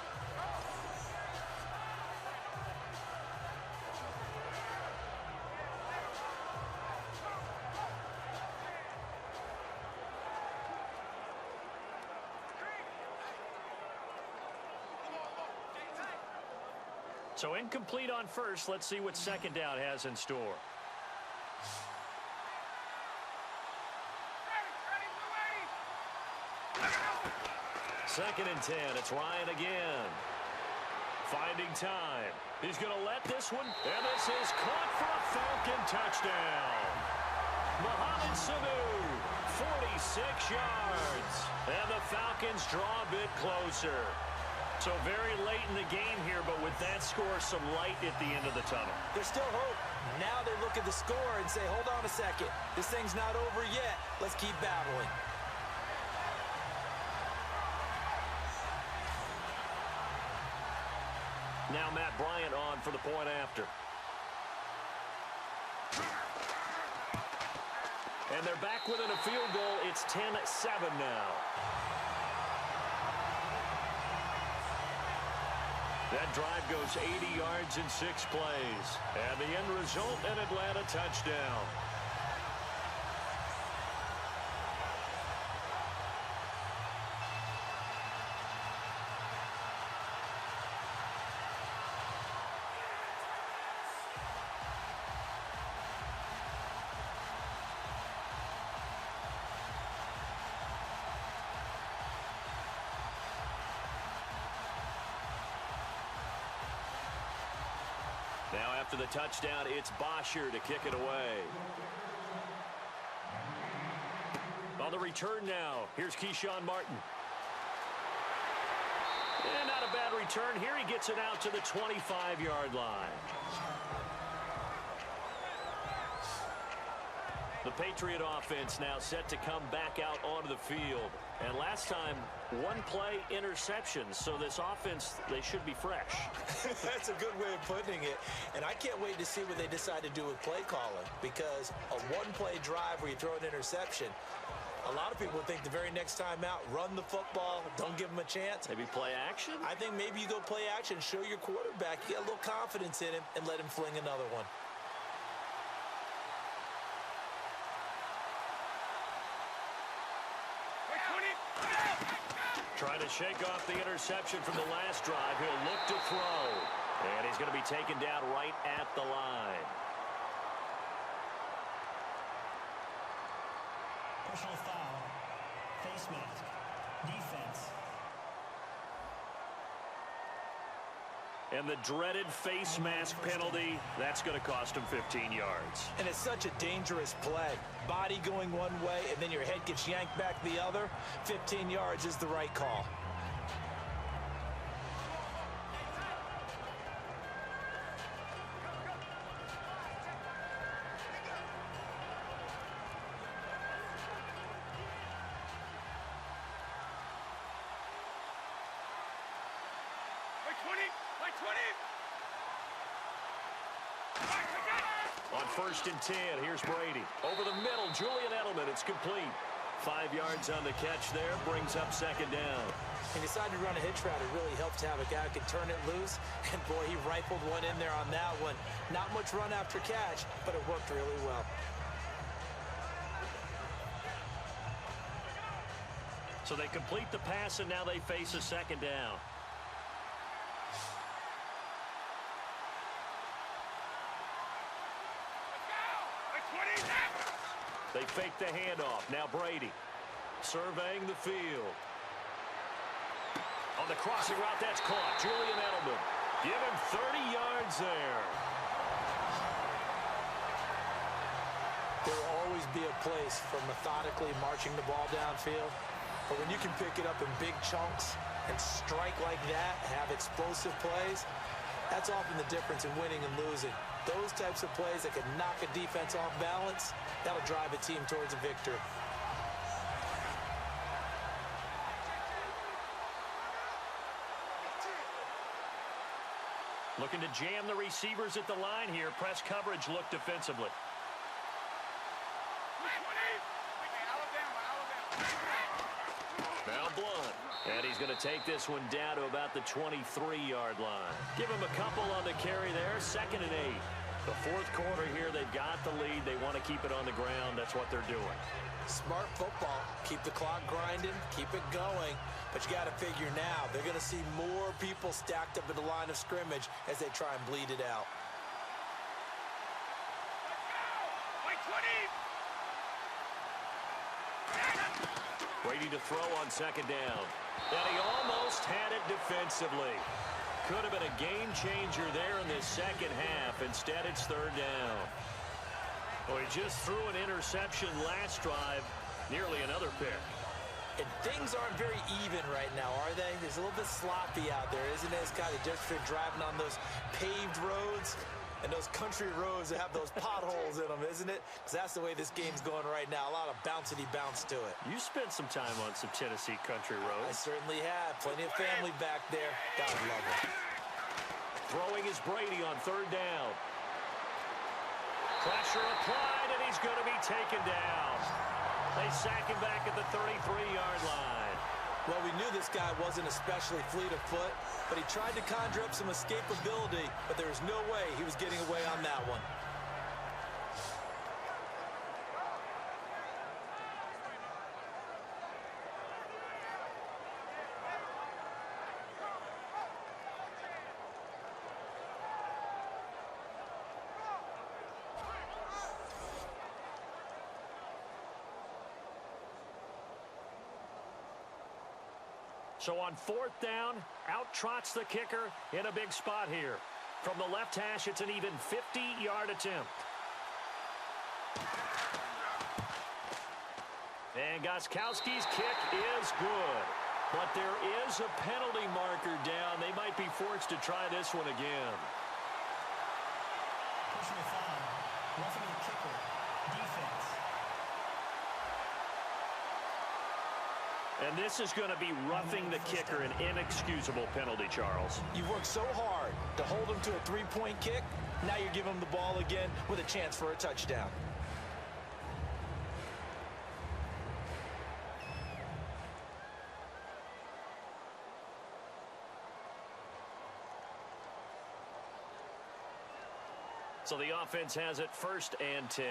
So incomplete on 1st. Let's see what 2nd down has in store. Second and 10. It's Ryan again. Finding time. He's going to let this one. And this is caught for a Falcon touchdown. Mohamed Sanu, 46 yards. And the Falcons draw a bit closer. So very late in the game here, but with that score, some light at the end of the tunnel. There's still hope. Now they look at the score and say, hold on a second. This thing's not over yet. Let's keep battling. Now Matt Bryant on for the point after. And they're back within a field goal. It's 10-7 now. That drive goes 80 yards in 6 plays. And the end result, an Atlanta touchdown. Now after the touchdown, it's Bosher to kick it away. On the return now, here's Keyshawn Martin. And not a bad return here. He gets it out to the 25-yard line. The Patriot offense now set to come back out onto the field. And last time, 1 play interception. So this offense, they should be fresh. That's a good way of putting it. And I can't wait to see what they decide to do with play calling. Because a 1-play drive where you throw an interception, a lot of people think the very next time out, run the football, don't give them a chance. Maybe play action? I think maybe you go play action, show your quarterback, you get a little confidence in him, and let him fling another one. Trying to shake off the interception from the last drive. He'll look to throw. And he's going to be taken down right at the line. Personal foul. Face mask. Defense. And the dreaded face mask penalty, that's going to cost him 15 yards. And it's such a dangerous play. Body going one way, and then your head gets yanked back the other. 15 yards is the right call. On 1st and 10, here's Brady. Over the middle, Julian Edelman. It's complete. 5 yards on the catch there, brings up 2nd down. He decided to run a hitch route. It really helped to have a guy who could turn it loose. And, boy, he rifled one in there on that one. Not much run after catch, but it worked really well. So they complete the pass, and now they face a 2nd down. They fake the handoff. Now Brady surveying the field. On the crossing route, that's caught. Julian Edelman. Give him 30 yards there. There will always be a place for methodically marching the ball downfield. But when you can pick it up in big chunks and strike like that, have explosive plays, that's often the difference in winning and losing. Those types of plays that can knock a defense off balance, that'll drive a team towards a victory. Looking to jam the receivers at the line here. Press coverage look defensively. Now Blunt. And he's going to take this one down to about the 23-yard line. Give him a couple on the carry there. 2nd and 8. The 4th quarter here, they've got the lead. They want to keep it on the ground. That's what they're doing. Smart football. Keep the clock grinding. Keep it going. But you got to figure now, they're going to see more people stacked up at the line of scrimmage as they try and bleed it out. Brady to throw on 2nd down. And he almost had it defensively. Could have been a game changer there in this 2nd half. Instead, it's 3rd down. Well, he just threw an interception last drive. Nearly another pick. And things aren't very even right now, are they? It's a little bit sloppy out there, isn't it? It's kind of different driving on those paved roads and those country roads that have those potholes in them, isn't it? Because that's the way this game's going right now. A lot of bouncy bounce to it. You spent some time on some Tennessee country I roads. certainly have. Plenty of family back there. God love it. Throwing is Brady on 3rd down. Pressure applied, and he's going to be taken down. They sack him back at the 33-yard line. Well, we knew this guy wasn't especially fleet of foot, but he tried to conjure up some escapability, but there was no way he was getting away on that one. So on 4th down, out trots the kicker in a big spot here. From the left hash, it's an even 50-yard attempt. And Gostkowski's kick is good. But there is a penalty marker down. They might be forced to try this one again. Personal foul. Roughing the kicker. Defense. And this is going to be roughing the kicker, an inexcusable penalty, Charles. You've worked so hard to hold him to a 3-point kick. Now you're giving him the ball again with a chance for a touchdown. So the offense has it 1st and 10.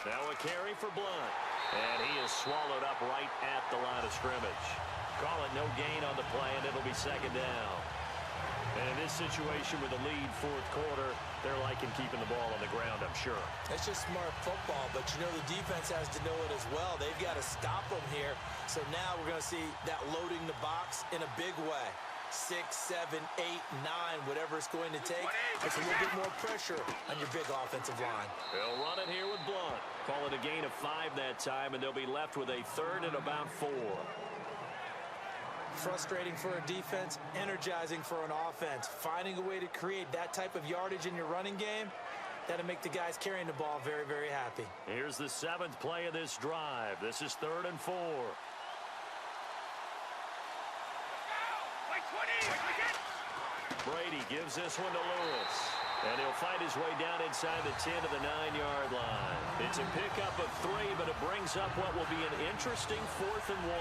Now a carry for Blunt. And he is swallowed up right at the line of scrimmage. Call it no gain on the play, and it'll be 2nd down. And in this situation with the lead 4th quarter, they're liking keeping the ball on the ground, I'm sure. It's just smart football, but you know the defense has to know it as well. They've got to stop them here. So now we're going to see that loading the box in a big way. 6, 7, 8, 9, whatever it's going to take. It's a little bit more pressure on your big offensive line. They'll run it here with Blunt. Call it a gain of 5 that time, and they'll be left with a 3rd and about 4. Frustrating for a defense, energizing for an offense. Finding a way to create that type of yardage in your running game, That'll make the guys carrying the ball very, very happy. Here's the 7th play of this drive. This is 3rd and 4. Brady gives this one to Lewis. And he'll fight his way down inside the 10 to the 9-yard line. It's a pickup of 3, but it brings up what will be an interesting 4th and 1.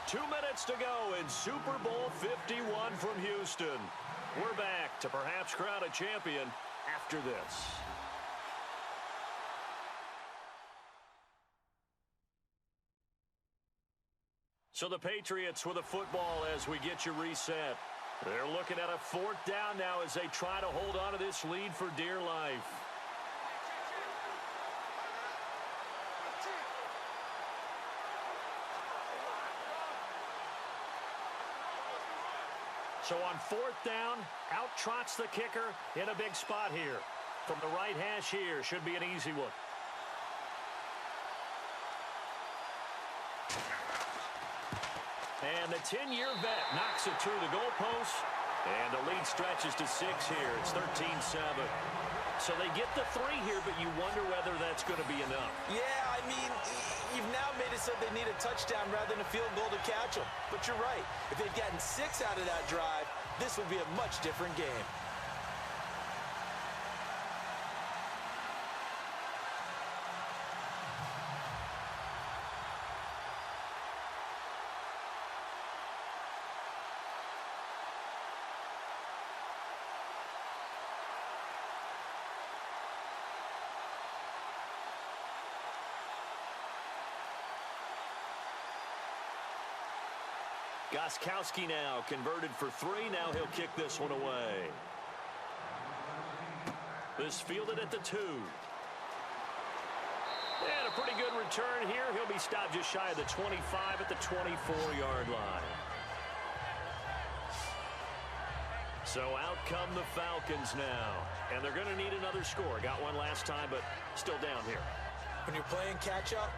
2 minutes to go in Super Bowl 51 from Houston. We're back to perhaps crown a champion after this. So the Patriots with a football as we get you reset. They're looking at a 4th down now as they try to hold on to this lead for dear life. So on 4th down, out trots the kicker in a big spot here. From the right hash here, should be an easy one. And the 10-year vet knocks it through the goalpost. And the lead stretches to 6 here. It's 13-7. So they get the 3 here, but you wonder whether that's going to be enough. Yeah, I mean, you've now made it so they need a touchdown rather than a field goal to catch them. But you're right. If they'd gotten 6 out of that drive, this would be a much different game. Gostkowski now converted for 3. Now he'll kick this one away. This fielded at the 2. And a pretty good return here. He'll be stopped just shy of the 25 at the 24-yard line. So out come the Falcons now. And they're going to need another score. Got one last time, but still down here. When you're playing catch-up,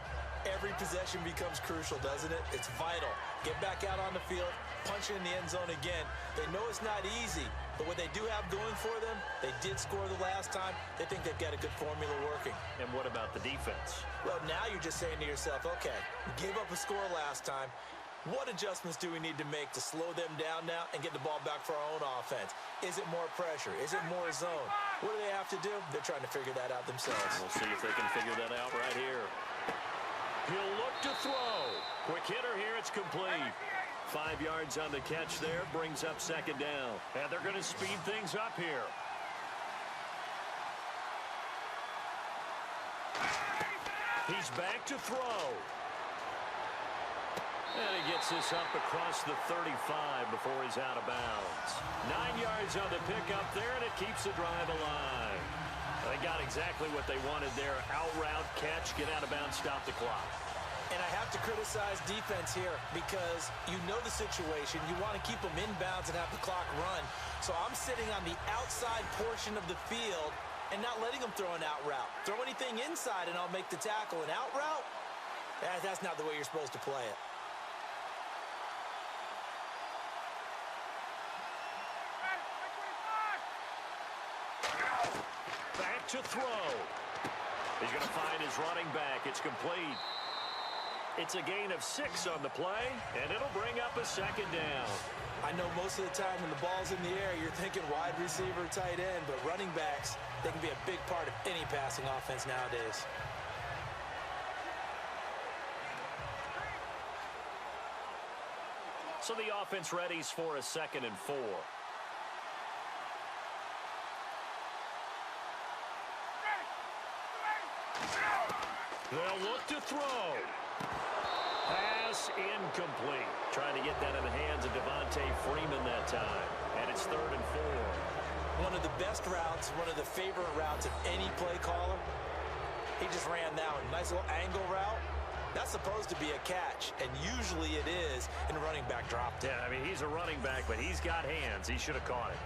every possession becomes crucial, doesn't it? It's vital. Get back out on the field, punch it in the end zone again. They know it's not easy, but what they do have going for them, they did score the last time. They think they've got a good formula working. And what about the defense? Well, now you're just saying to yourself, okay, we gave up a score last time. What adjustments do we need to make to slow them down now and get the ball back for our own offense? Is it more pressure? Is it more zone? What do they have to do? They're trying to figure that out themselves. We'll see if they can figure that out right here. He'll look to throw. Quick hitter here. It's complete. 5 yards on the catch there. Brings up 2nd down. And they're going to speed things up here. He's back to throw. And he gets this up across the 35 before he's out of bounds. 9 yards on the pickup there, and it keeps the drive alive. They got exactly what they wanted there. Out route, catch, get out of bounds, stop the clock. And I have to criticize defense here because you know the situation. You want to keep them inbounds and have the clock run. So I'm sitting on the outside portion of the field and not letting them throw an out route. Throw anything inside and I'll make the tackle. An out route? That's not the way you're supposed to play it. Back to throw. He's going to find his running back. It's complete. It's a gain of 6 on the play, and it'll bring up a 2nd down. I know most of the time when the ball's in the air, you're thinking wide receiver, tight end, but running backs, they can be a big part of any passing offense nowadays. So the offense readies for a 2nd and 4. They'll look to throw. Pass incomplete. Trying to get that in the hands of Devontae Freeman that time. And it's 3rd and 4. One of the best routes, one of the favorite routes of any play caller. He just ran that one. Nice little angle route. That's supposed to be a catch, and usually it is in a running back drop. Yeah, I mean, he's a running back, but he's got hands. He should have caught it.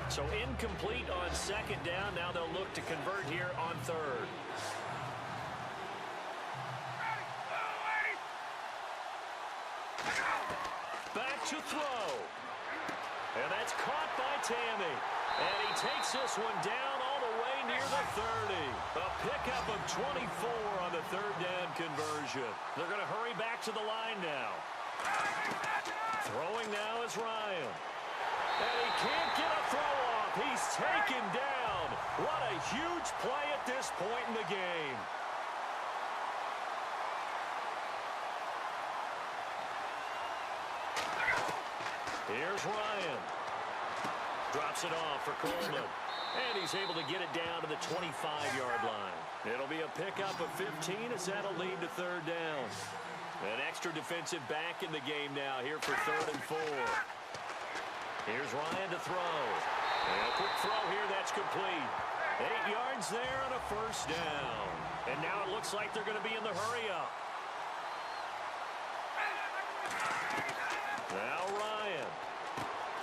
So incomplete on second down. Now they'll look to convert here on third. Back to throw. And that's caught by Tammy. And he takes this one down all the way near the 30. A pickup of 24 on the third down conversion. They're going to hurry back to the line now. Throwing now is Ryan. And he can't get a throw off. He's taken down. What a huge play at this point in the game. Here's Ryan. Drops it off for Coleman. And he's able to get it down to the 25-yard line. It'll be a pickup of 15 as that'll lead to third down. An extra defensive back in the game now here for 3rd and 4. Here's Ryan to throw. And a quick throw here that's complete. 8 yards there on a first down. And now it looks like they're going to be in the hurry-up. Now Ryan.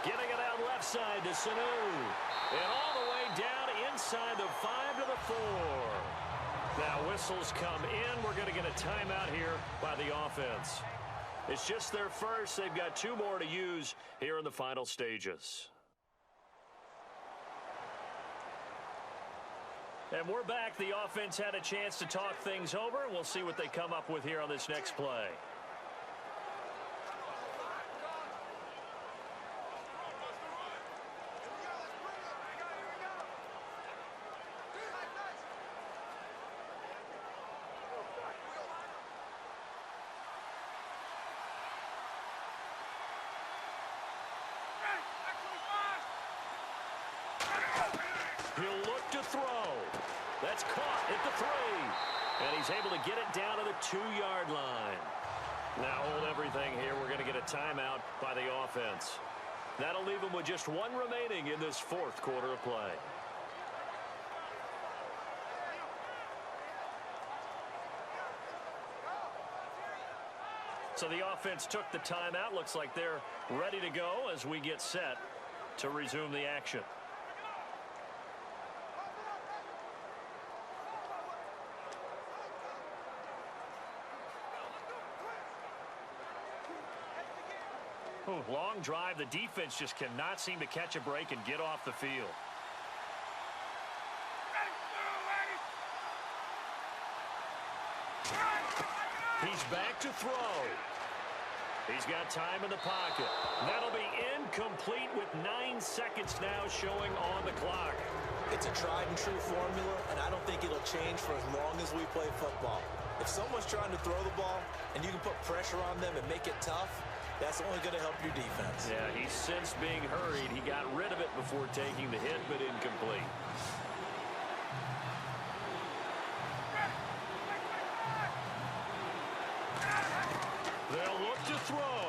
Getting it out left side to Sanu. And all the way down inside the 5 to the 4. Now whistles come in. We're going to get a timeout here by the offense. It's just their first. They've got 2 more to use here in the final stages. And we're back. The offense had a chance to talk things over. We'll see what they come up with here on this next play. He'll look to throw. That's caught at the 3. And he's able to get it down to the 2-yard line. Now hold everything here. We're going to get a timeout by the offense. That'll leave them with just 1 remaining in this 4th quarter of play. So the offense took the timeout. Looks like they're ready to go as we get set to resume the action. Ooh, long drive. The defense just cannot seem to catch a break and get off the field. He's back to throw. He's got time in the pocket. That'll be incomplete with 9 seconds now showing on the clock. It's a tried and true formula, and I don't think it'll change for as long as we play football. If someone's trying to throw the ball and you can put pressure on them and make it tough, that's only going to help your defense. Yeah, he's since being hurried. He got rid of it before taking the hit, but incomplete. They'll look to throw.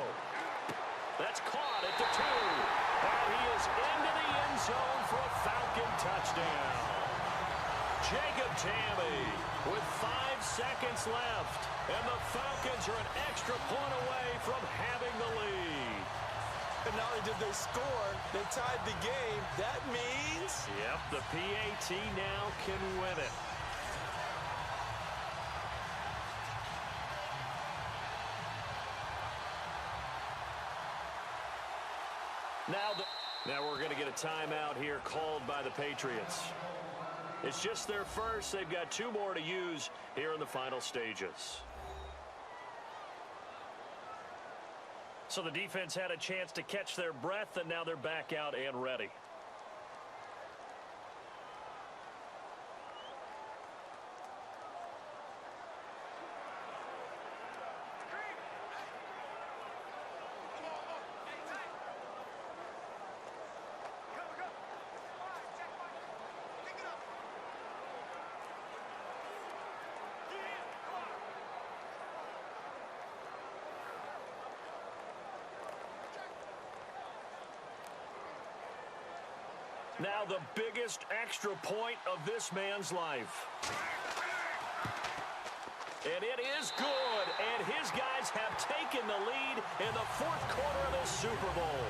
That's caught at the 2. And he is into the end zone for a Falcon touchdown. Jacob Tammy with 5 seconds left. And the Falcons are an extra point away from having the lead. And not only did they score, they tied the game. That means... Yep, the PAT now can win it. Now we're going to get a timeout here called by the Patriots. It's just their first. They've got 2 more to use here in the final stages. So the defense had a chance to catch their breath, and now they're back out and ready. Now the biggest extra point of this man's life. And it is good. And his guys have taken the lead in the 4th quarter of the Super Bowl.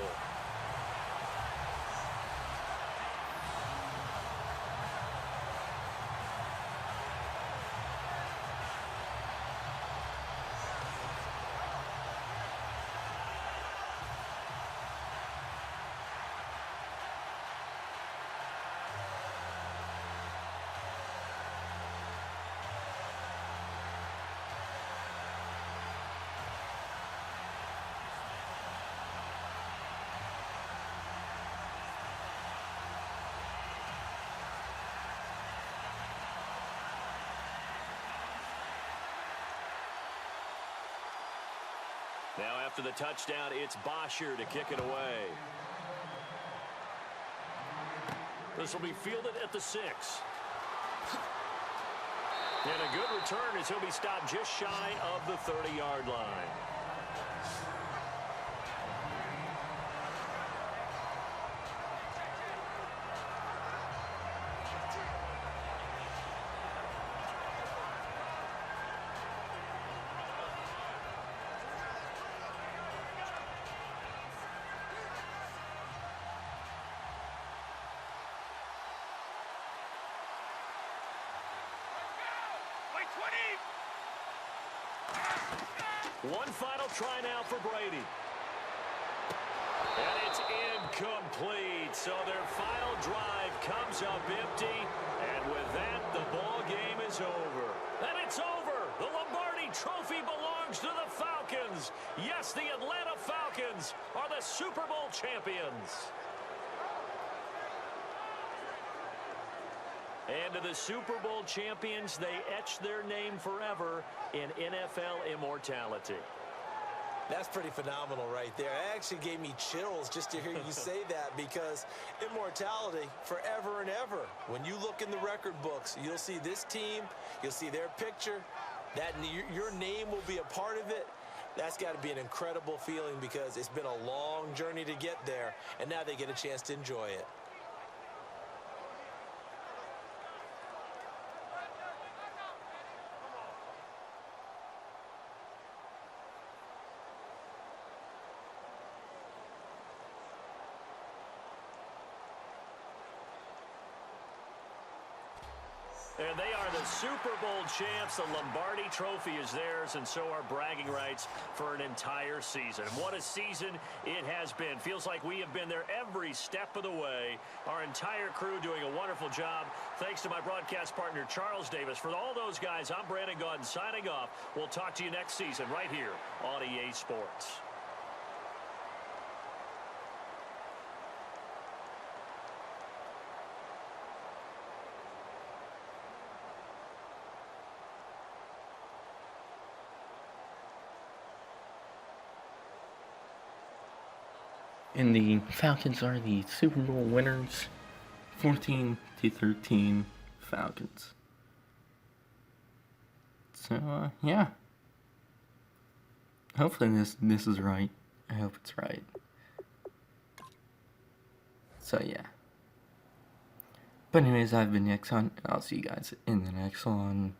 Now after the touchdown, it's Bosher to kick it away. This will be fielded at the 6. And a good return as he'll be stopped just shy of the 30-yard line. One final try now for Brady. And it's incomplete. So their final drive comes up empty. And with that, the ball game is over. And it's over. The Lombardi Trophy belongs to the Falcons. Yes, the Atlanta Falcons are the Super Bowl champions. And to the Super Bowl champions, they etch their name forever in NFL immortality. That's pretty phenomenal right there. It actually gave me chills just to hear you say that, because immortality forever and ever. When you look in the record books, you'll see this team, you'll see their picture, that your name will be a part of it. That's got to be an incredible feeling, because it's been a long journey to get there, and now they get a chance to enjoy it. And they are the Super Bowl champs. The Lombardi Trophy is theirs, and so are bragging rights for an entire season. What a season it has been. Feels like we have been there every step of the way. Our entire crew doing a wonderful job. Thanks to my broadcast partner, Charles Davis. For all those guys, I'm Brandon Gaudin signing off. We'll talk to you next season right here on EA Sports. And the Falcons are the Super Bowl winners, 14-13 Falcons. So yeah, hopefully this is right. I hope it's right. So yeah. But anyways, I've been Xcon, and I'll see you guys in the next one.